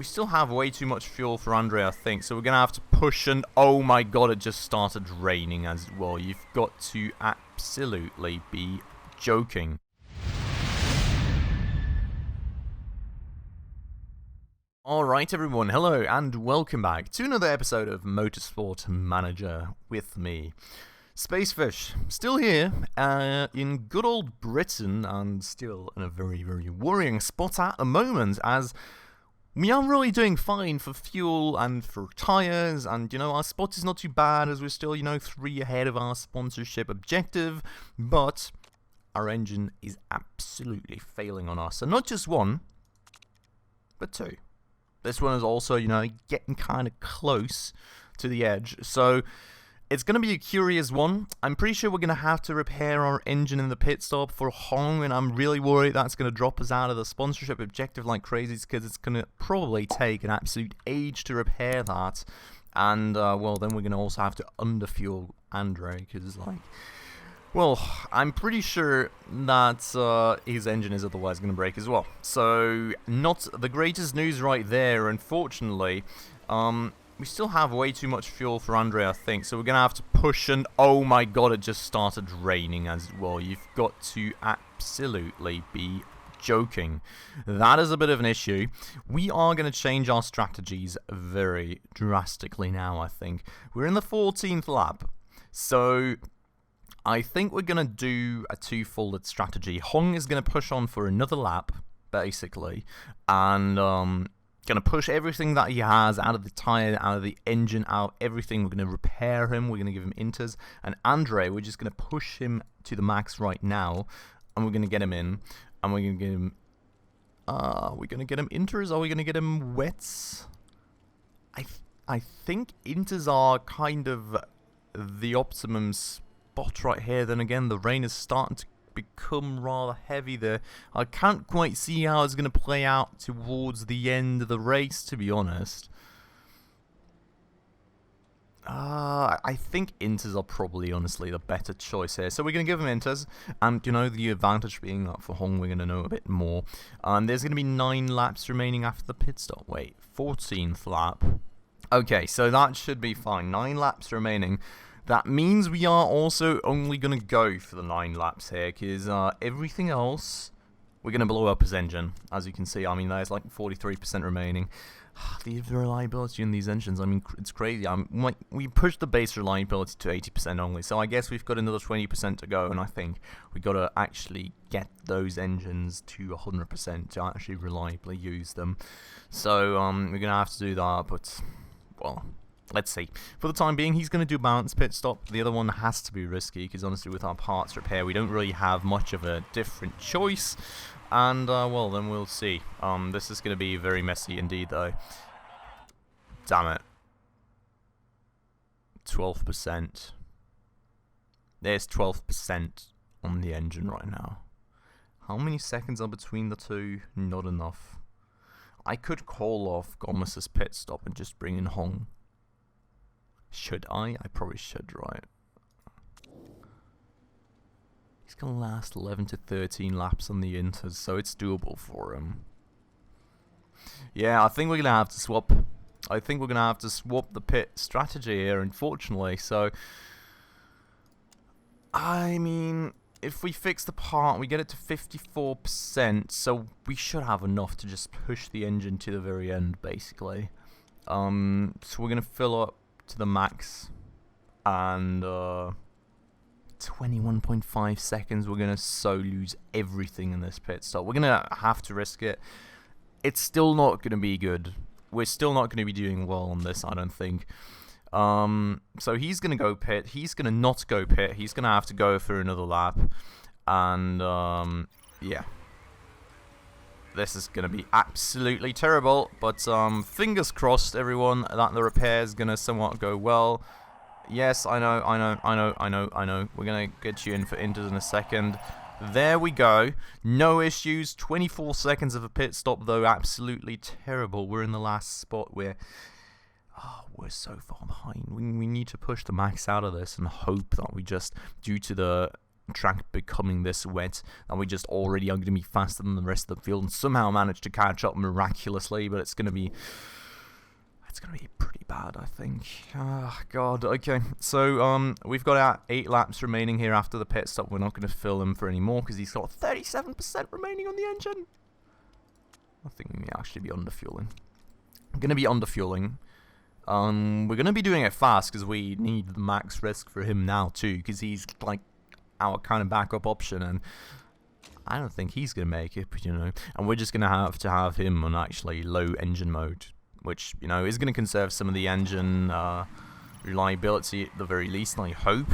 We still have way too much fuel for Andre, I think, so we're going to have to push, and oh my god, it just started raining as well. You've got to absolutely be joking. Alright everyone, hello and welcome back to another episode of Motorsport Manager with me, Spacefish. Still here, in good old Britain, and still in a very, very worrying spot at the moment, as we are really doing fine for fuel and for tyres, and, our spot is not too bad as we're still, 3 ahead of our sponsorship objective, but our engine is absolutely failing on us. And not just one, but two. This one is also, getting kind of close to the edge, so it's going to be a curious one. I'm pretty sure we're going to have to repair our engine in the pit stop for Hong, and I'm really worried that's going to drop us out of the sponsorship objective like crazy, because it's going to probably take an absolute age to repair that. And, well, then we're going to also have to underfuel Andre, because, well, I'm pretty sure that his engine is otherwise going to break as well. So, not the greatest news right there, unfortunately. We still have way too much fuel for Andre, I think, so we're going to have to push, and oh my god, it just started raining as well. You've got to absolutely be joking. That is a bit of an issue. We are going to change our strategies very drastically now, I think. We're in the 14th lap, so I think we're going to do a two-folded strategy. Hong is going to push on for another lap, basically, and going to push everything that he has out of the tyre, out of the engine, out everything. We're going to repair him. We're going to give him inters. And Andre, we're just going to push him to the max right now, and we're going to get him in, and we're going to get him. We're going to get him inters. Are we going to get him wets? I think inters are kind of the optimum spot right here. Then again, the rain is starting to become rather heavy there. I can't quite see how it's going to play out towards the end of the race, to be honest. I think inters are probably, honestly, the better choice here. So we're going to give him inters, and, the advantage being that for Hong, we're going to know a bit more. There's going to be 9 laps remaining after the pit stop. Wait, 14th lap. Okay, so that should be fine. 9 laps remaining. That means we are also only going to go for the 9 laps here, because everything else, we're going to blow up his engine. As you can see, there's like 43% remaining. The reliability in these engines, it's crazy. We pushed the base reliability to 80% only, so I guess we've got another 20% to go, and I think we've got to actually get those engines to 100% to actually reliably use them. So we're going to have to do that, but, well, let's see. For the time being, he's going to do balance pit stop. The other one has to be risky, because honestly, with our parts repair, we don't really have much of a different choice. And, well, then we'll see. This is going to be very messy indeed, though. Damn it. 12%. There's 12% on the engine right now. How many seconds are between the two? Not enough. I could call off Gomez's pit stop and just bring in Hong. Should I? I probably should, right? He's going to last 11 to 13 laps on the inters, so it's doable for him. Yeah, I think we're going to have to swap. I think we're going to have to swap the pit strategy here, unfortunately. So, if we fix the part, we get it to 54%, so we should have enough to just push the engine to the very end, basically. So we're going to fill up to the max, and 21.5 seconds. We're gonna lose everything in this pit stop. We're gonna have to risk it. It's still not gonna be good. We're still not gonna be doing well on this, I don't think. So he's gonna go pit. He's gonna not go pit. He's gonna have to go for another lap, and yeah. This is going to be absolutely terrible, but fingers crossed, everyone, that the repair is going to somewhat go well. Yes, I know. We're going to get you in for inters in a second. There we go. No issues. 24 seconds of a pit stop, though. Absolutely terrible. We're in the last spot. We're so far behind. We need to push the max out of this and hope that we just, due to the track becoming this wet, and we just already are going to be faster than the rest of the field and somehow manage to catch up miraculously, but it's going to be pretty bad, I think. Oh, God. Okay, so we've got our 8 laps remaining here after the pit stop. We're not going to fill him for any more because he's got 37% remaining on the engine. I think we may actually be underfueling. I'm going to be underfueling. We're going to be doing it fast because we need the max risk for him now too, because he's like our kind of backup option, and I don't think he's going to make it, but, you know, and we're just going to have him on actually low engine mode, which, you know, is going to conserve some of the engine reliability at the very least, I hope.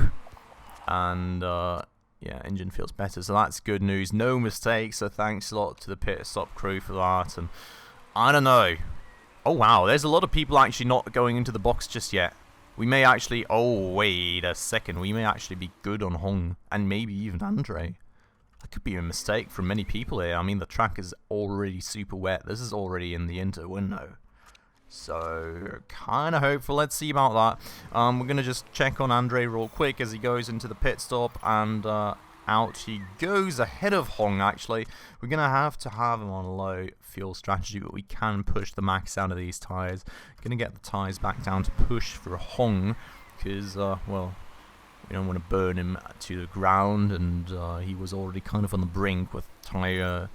And yeah, engine feels better, so that's good news. No mistakes, so thanks a lot to the pit stop crew for that. And I don't know. Oh wow, there's a lot of people actually not going into the box just yet. We may actually... Oh, wait a second. We may actually be good on Hong, and maybe even Andre. That could be a mistake from many people here. I mean, the track is already super wet. This is already in the Inter window. So, kind of hopeful. Let's see about that. We're going to just check on Andre real quick as he goes into the pit stop, and out he goes ahead of Hong, actually. We're going to have him on a low fuel strategy, but we can push the max out of these tyres. Going to get the tyres back down to push for Hong, because, well, we don't want to burn him to the ground, and he was already kind of on the brink with tyre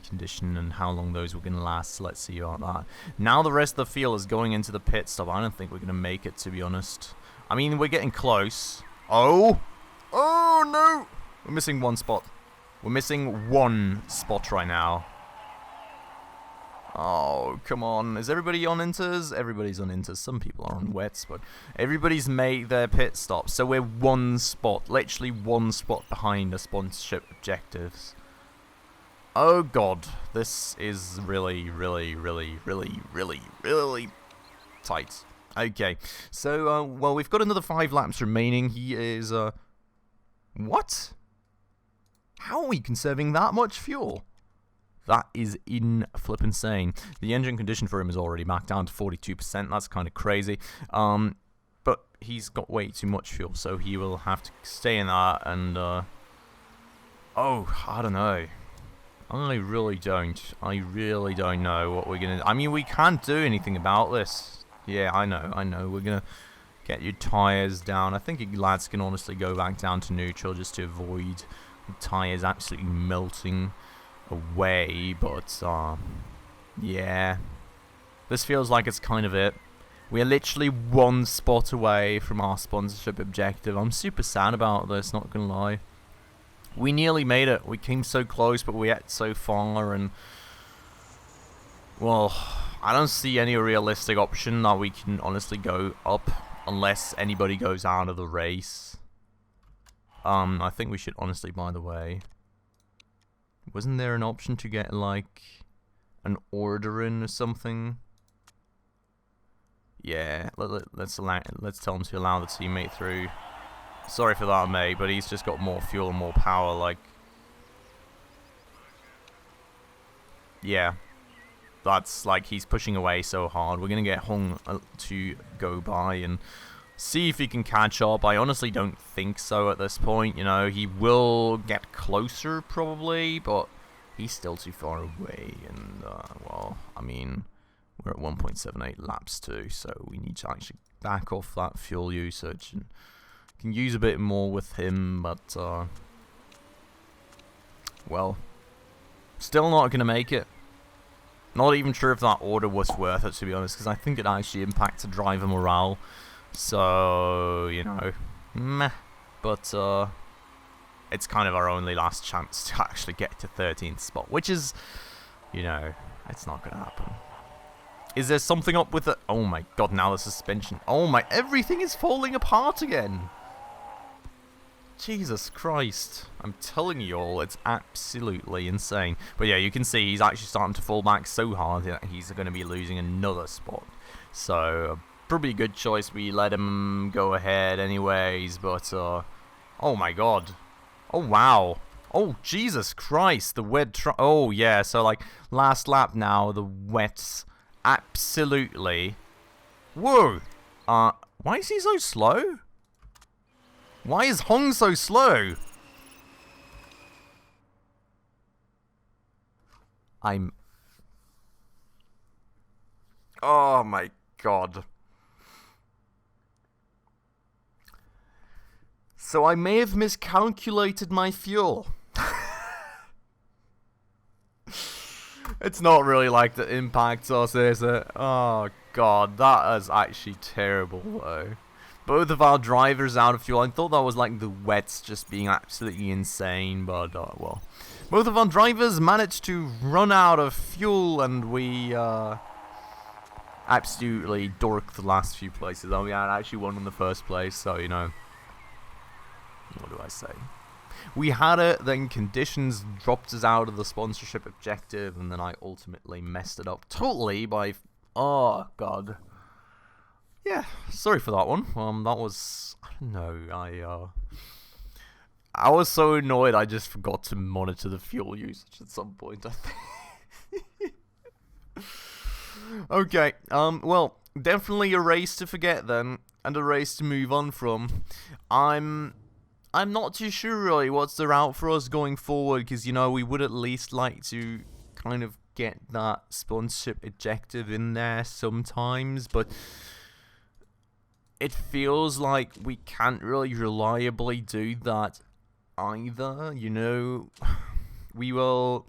condition and how long those were going to last, so let's see about that. Now the rest of the field is going into the pit stop. I don't think we're going to make it, to be honest. I mean, we're getting close. Oh no, we're missing one spot. We're missing one spot right now. Oh, come on. Is everybody on inters? Everybody's on inters. Some people are on wets, but everybody's made their pit stop, so we're one spot, literally one spot behind the sponsorship objectives. Oh god, this is really tight. Okay, so, well, we've got another 5 laps remaining. He is, what? How are we conserving that much fuel? That is insane. The engine condition for him is already back down to 42%. That's kind of crazy. But he's got way too much fuel, so he will have to stay in that, and, oh, I don't know. I really don't know what we're gonna... I mean, we can't do anything about this. Yeah, I know. We're gonna get your tyres down. I think you lads can honestly go back down to neutral just to avoid the tyres absolutely melting away. But, yeah. This feels like it's kind of it. We're literally one spot away from our sponsorship objective. I'm super sad about this, not gonna lie. We nearly made it. We came so close, but we got so far, and... Well, I don't see any realistic option that we can honestly go up, unless anybody goes out of the race. I think we should honestly, by the way... Wasn't there an option to get, like, an order in or something? Yeah, let's tell him to allow the teammate through. Sorry for that, mate, but he's just got more fuel and more power, like... Yeah. That's, like, he's pushing away so hard. We're gonna get Hong to go by and see if he can catch up. I honestly don't think so at this point, you know. He will get closer, probably, but he's still too far away. And, well, I mean, we're at 1.78 laps too, so we need to actually back off that fuel usage and... Can use a bit more with him, but well, still not gonna make it. Not even sure if that order was worth it, to be honest, because I think it actually impacted driver morale. So, you know, meh. But it's kind of our only last chance to actually get to 13th spot, which is, you know, it's not gonna happen. Is there something up with it? Oh my god, now the suspension. Oh my, everything is falling apart again. Jesus Christ. I'm telling you all, it's absolutely insane. But yeah, you can see he's actually starting to fall back so hard that he's going to be losing another spot. So, probably a good choice we let him go ahead anyways, but, oh my god. Oh wow. Oh, Jesus Christ, the wet oh yeah, so like, last lap now, the wets absolutely... Whoa! Why is he so slow? Why is Hong so slow? Oh my god. So I may have miscalculated my fuel. It's not really like the impacts us, is it? Oh god, that is actually terrible though. Both of our drivers out of fuel. I thought that was like the wets just being absolutely insane, but well. Both of our drivers managed to run out of fuel, and we absolutely dorked the last few places. Oh, we had actually won in the first place, so you know. What do I say? We had it, then conditions dropped us out of the sponsorship objective, and then I ultimately messed it up totally by... Oh, God. Yeah, sorry for that one. That was... I don't know, I was so annoyed I just forgot to monitor the fuel usage at some point, I think. Okay, well, definitely a race to forget then, and a race to move on from. I'm not too sure really what's the route for us going forward, because, you know, we would at least like to kind of get that sponsorship objective in there sometimes, but it feels like we can't really reliably do that either, you know. We will...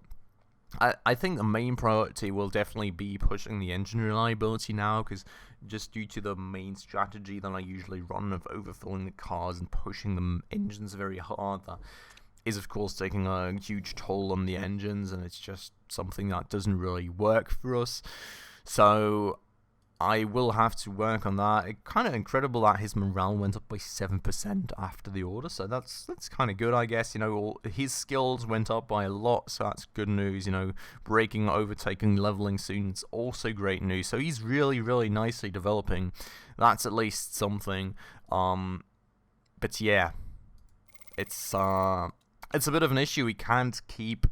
I think the main priority will definitely be pushing the engine reliability now, because just due to the main strategy that I usually run of overfilling the cars and pushing the engines very hard, that is of course taking a huge toll on the engines, and it's just something that doesn't really work for us. So I will have to work on that. It's kind of incredible that his morale went up by 7% after the order, so that's kind of good, I guess. You know, his skills went up by a lot, so that's good news. You know, braking, overtaking, leveling soon, it's also great news. So he's really, really nicely developing. That's at least something. But yeah, it's a bit of an issue. We can't keep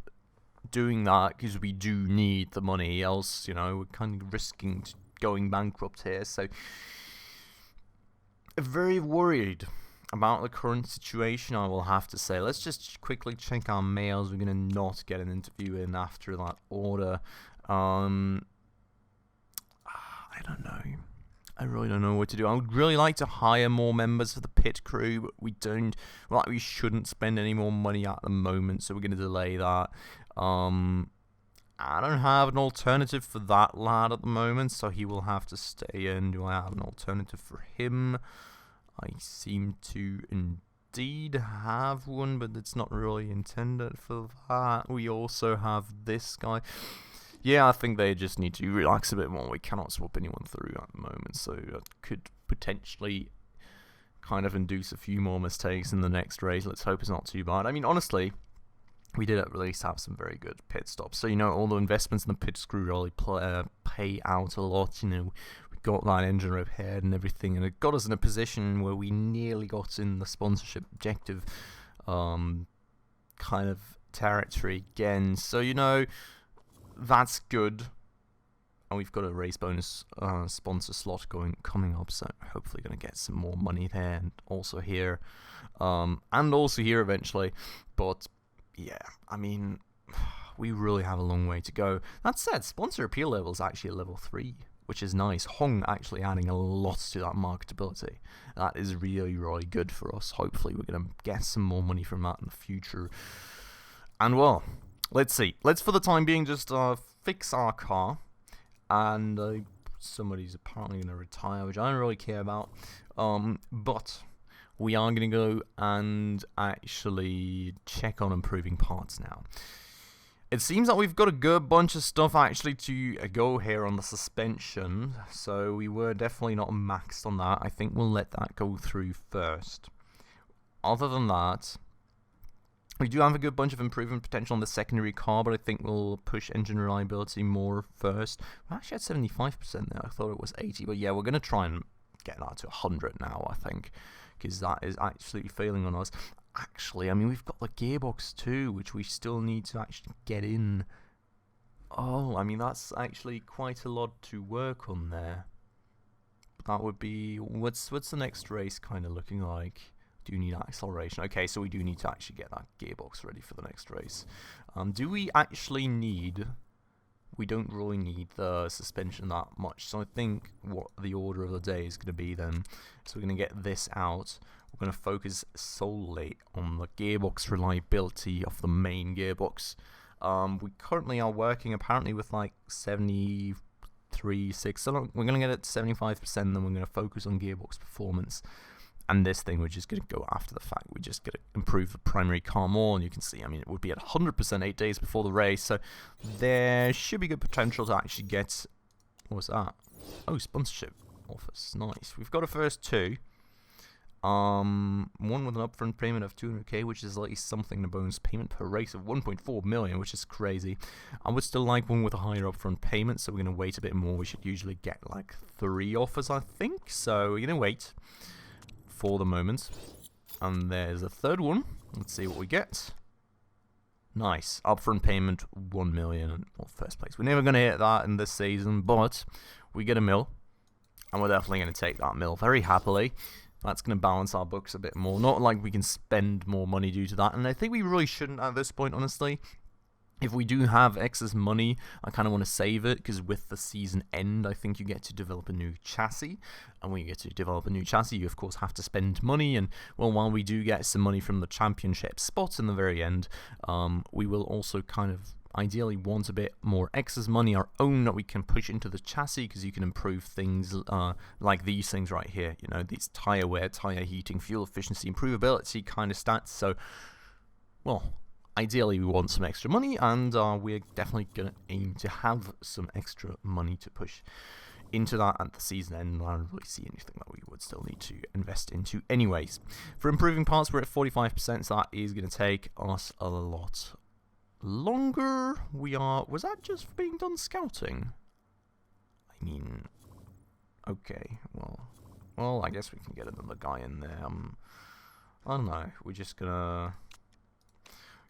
doing that because we do need the money, else, you know, we're kind of risking going bankrupt here. So very worried about the current situation, I will have to say. Let's just quickly check our mails. We're gonna not get an interview in after that order. I don't know. I really don't know what to do. I would really like to hire more members for the pit crew, but we don't. Well, we shouldn't spend any more money at the moment, so we're gonna delay that. I don't have an alternative for that lad at the moment, so he will have to stay in. Do I have an alternative for him? I seem to indeed have one, but it's not really intended for that. We also have this guy. Yeah, I think they just need to relax a bit more. We cannot swap anyone through at the moment, so that could potentially kind of induce a few more mistakes in the next race. Let's hope it's not too bad. I mean, honestly, we did at least have some very good pit stops. So, you know, all the investments in the pit crew really pay out a lot. You know, we got that engine repaired and everything, and it got us in a position where we nearly got in the sponsorship objective kind of territory again. So, you know, that's good. And we've got a race bonus sponsor slot coming up, so hopefully going to get some more money there, and also here eventually. But yeah, I mean, we really have a long way to go. That said, sponsor appeal level is actually a level 3, which is nice. Hong actually adding a lot to that marketability. That is really, really good for us. Hopefully we're going to get some more money from that in the future. And well, let's see. Let's for the time being just fix our car. And somebody's apparently going to retire, which I don't really care about. But we are going to go and actually check on improving parts now. It seems that we've got a good bunch of stuff actually to go here on the suspension, so we were definitely not maxed on that. I think we'll let that go through first. Other than that, we do have a good bunch of improvement potential on the secondary car, but I think we'll push engine reliability more first. We're actually at 75% there. I thought it was 80, but yeah, we're going to try and get that to 100 now, I think, because that is absolutely failing on us. Actually, I mean, we've got the gearbox too, which we still need to actually get in. Oh, I mean, that's actually quite a lot to work on there. That would be... What's the next race kind of looking like? Do need acceleration. Okay, so we do need to actually get that gearbox ready for the next race. Do we actually need... We don't really need the suspension that much, so I think what the order of the day is going to be then, so we're going to get this out. We're going to focus solely on the gearbox reliability of the main gearbox. We currently are working apparently with like 73.6, so we're going to get it to 75%, then we're going to focus on gearbox performance. And this thing, we're just going to go after the fact we just got to improve the primary car more. And you can see, I mean, it would be at 100% 8 days before the race. So there should be good potential to actually get... What was that? Oh, sponsorship offers. Nice. We've got a first two. One with an upfront payment of 200k, which is at least something, the bonus payment per race of 1.4 million, which is crazy. I would still like one with a higher upfront payment, so we're going to wait a bit more. We should usually get like 3 offers, I think. So we're going to wait for the moment. And there's a third one. Let's see what we get. Nice. Upfront payment 1 million. Well, first place. We're never going to hit that in this season, but we get a mil. And we're definitely going to take that mil very happily. That's going to balance our books a bit more. Not like we can spend more money due to that. And I think we really shouldn't at this point, honestly. If we do have excess money, I kind of want to save it, because with the season end, I think you get to develop a new chassis. And when you get to develop a new chassis, you of course have to spend money. And well, while we do get some money from the championship spots in the very end, we will also kind of ideally want a bit more excess money, our own, that we can push into the chassis, because you can improve things like these things right here. You know, these tire wear, tire heating, fuel efficiency, improvability kind of stats. So, well, ideally we want some extra money, and we're definitely going to aim to have some extra money to push into that at the season end. I don't really see anything that we would still need to invest into anyways. For improving parts, we're at 45%, so that is going to take us a lot longer. Was that just being done scouting? I mean, okay, well, I guess we can get another guy in there. I don't know, we're just gonna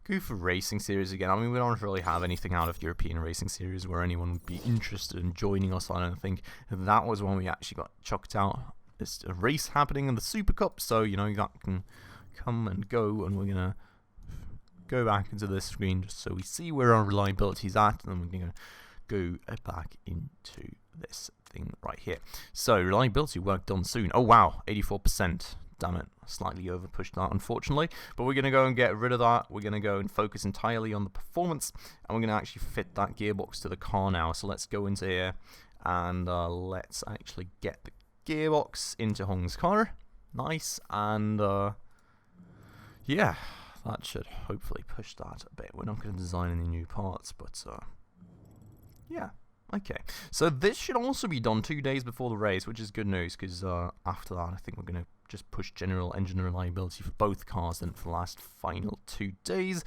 go for racing series again. I mean, we don't really have anything out of European racing series where anyone would be interested in joining us. I don't think that was when we actually got chucked out. There's a race happening in the Super Cup, so you know that can come and go, and we're gonna go back into this screen just so we see where our reliability is at, and then we're gonna go back into this thing right here. So reliability work done soon. Oh wow, 84%. Damn it, slightly over pushed that, unfortunately. But we're going to go and get rid of that. We're going to go and focus entirely on the performance, and we're going to actually fit that gearbox to the car now. So let's go into here, and let's actually get the gearbox into Hong's car. Nice, and yeah, that should hopefully push that a bit. We're not going to design any new parts, but yeah. Okay, so this should also be done 2 days before the race, which is good news, because after that I think we're going to just push general engine reliability for both cars then for the last final 2 days.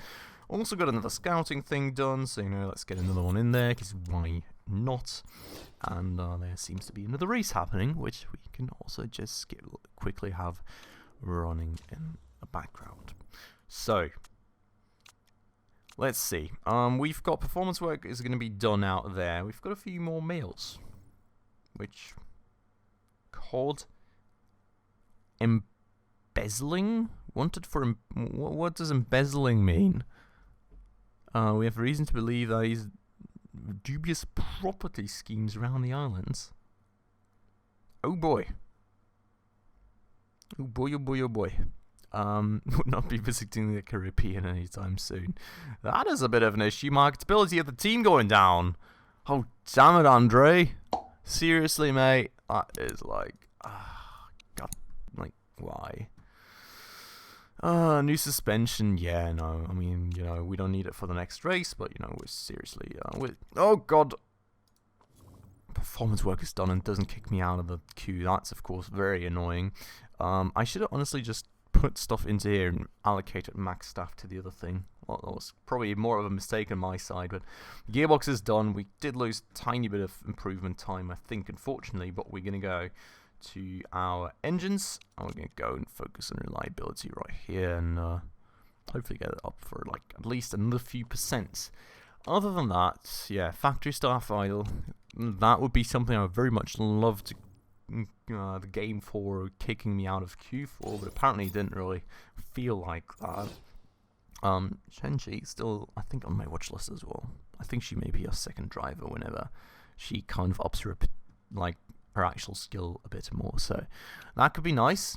Also got another scouting thing done, so you know, let's get another one in there, because why not? And there seems to be another race happening, which we can also just quickly have running in the background. So let's see. We've got performance work is going to be done out there. We've got a few more mails, which called embezzling. Wanted for what does embezzling mean? We have reason to believe that he's dubious property schemes around the islands. Oh boy. Oh boy, oh boy, oh boy. Would not be visiting the Caribbean anytime soon. That is a bit of an issue. Marketability of the team going down. Oh, damn it, Andre. Seriously, mate. That is like... God, like, why? New suspension. Yeah, no. I mean, you know, we don't need it for the next race, but, you know, we're seriously... oh, God. Performance work is done and doesn't kick me out of the queue. That's, of course, very annoying. I should have honestly just put stuff into here and allocated max staff to the other thing. Well, that was probably more of a mistake on my side, but gearbox is done. We did lose a tiny bit of improvement time, I think, unfortunately, but we're going to go to our engines, and we're going to go and focus on reliability right here, and hopefully get it up for like at least another few percent. Other than that, yeah, factory staff idle, that would be something I would very much love to the game for kicking me out of Q4, but apparently it didn't really feel like that. Shenji still, I think, on my watch list as well. I think she may be a second driver whenever she kind of ups her actual skill a bit more. So that could be nice.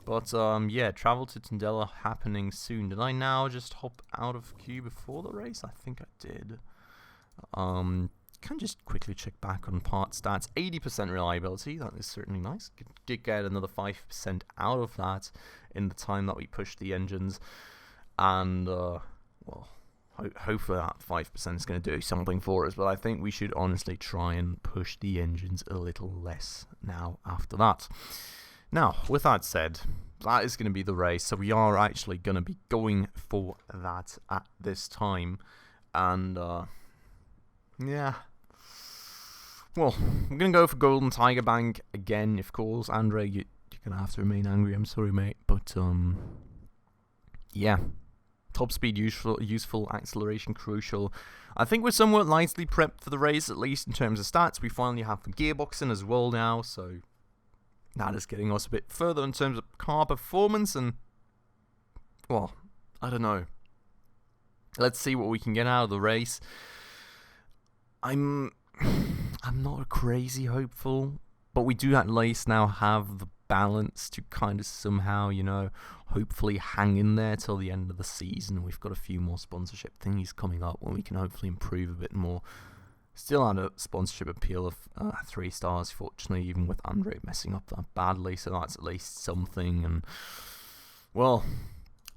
But yeah, travel to Tondela happening soon. Did I now just hop out of Q before the race? I think I did. Can just quickly check back on part stats. 80% reliability, that is certainly nice. Did get another 5% out of that in the time that we pushed the engines. And, well, hopefully that 5% is going to do something for us. But I think we should honestly try and push the engines a little less now after that. Now, with that said, that is going to be the race. So we are actually going to be going for that at this time. And, yeah. Well, I'm going to go for Golden Tiger Bank again, of course. Andre, you're going to have to remain angry. I'm sorry, mate. But, yeah. Top speed useful, acceleration crucial. I think we're somewhat nicely prepped for the race, at least in terms of stats. We finally have the gearbox in as well now, so that is getting us a bit further in terms of car performance. And, well, I don't know. Let's see what we can get out of the race. I'm not crazy hopeful, but we do at least now have the balance to kind of somehow, hopefully hang in there till the end of the season. We've got a few more sponsorship things coming up when we can hopefully improve a bit more. Still had a sponsorship appeal of 3 stars, fortunately, even with Andre messing up that badly, so that's at least something. And, well,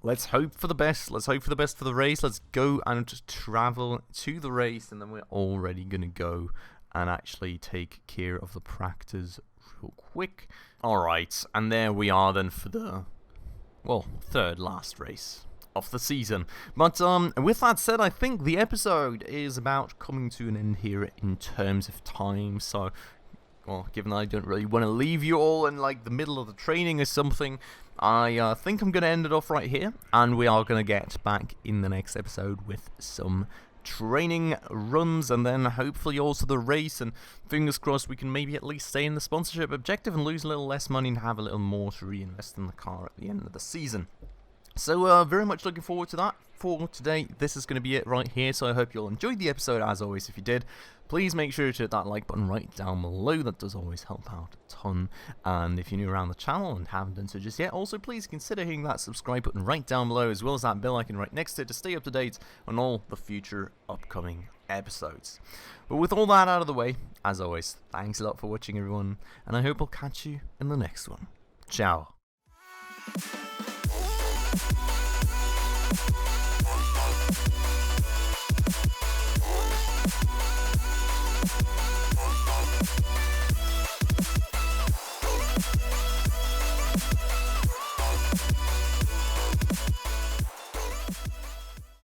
let's hope for the best. Let's hope for the best for the race. Let's go and travel to the race, and then we're already going to go and actually take care of the practice real quick. Alright, and there we are then for the, well, third last race of the season. But with that said, I think the episode is about coming to an end here in terms of time. So, well, given that I don't really want to leave you all in like the middle of the training or something, I think I'm going to end it off right here, and we are going to get back in the next episode with some training runs, and then hopefully also the race, and fingers crossed we can maybe at least stay in the sponsorship objective and lose a little less money and have a little more to reinvest in the car at the end of the season. So very much looking forward to that. For today, this is going to be it right here, so I hope you all enjoyed the episode. As always, if you did, please make sure to hit that like button right down below. That does always help out a ton. And if you're new around the channel and haven't done so just yet, also please consider hitting that subscribe button right down below, as well as that bell icon right next to it, to stay up to date on all the future upcoming episodes. But with all that out of the way, as always, thanks a lot for watching, everyone, and I hope I'll catch you in the next one. Ciao.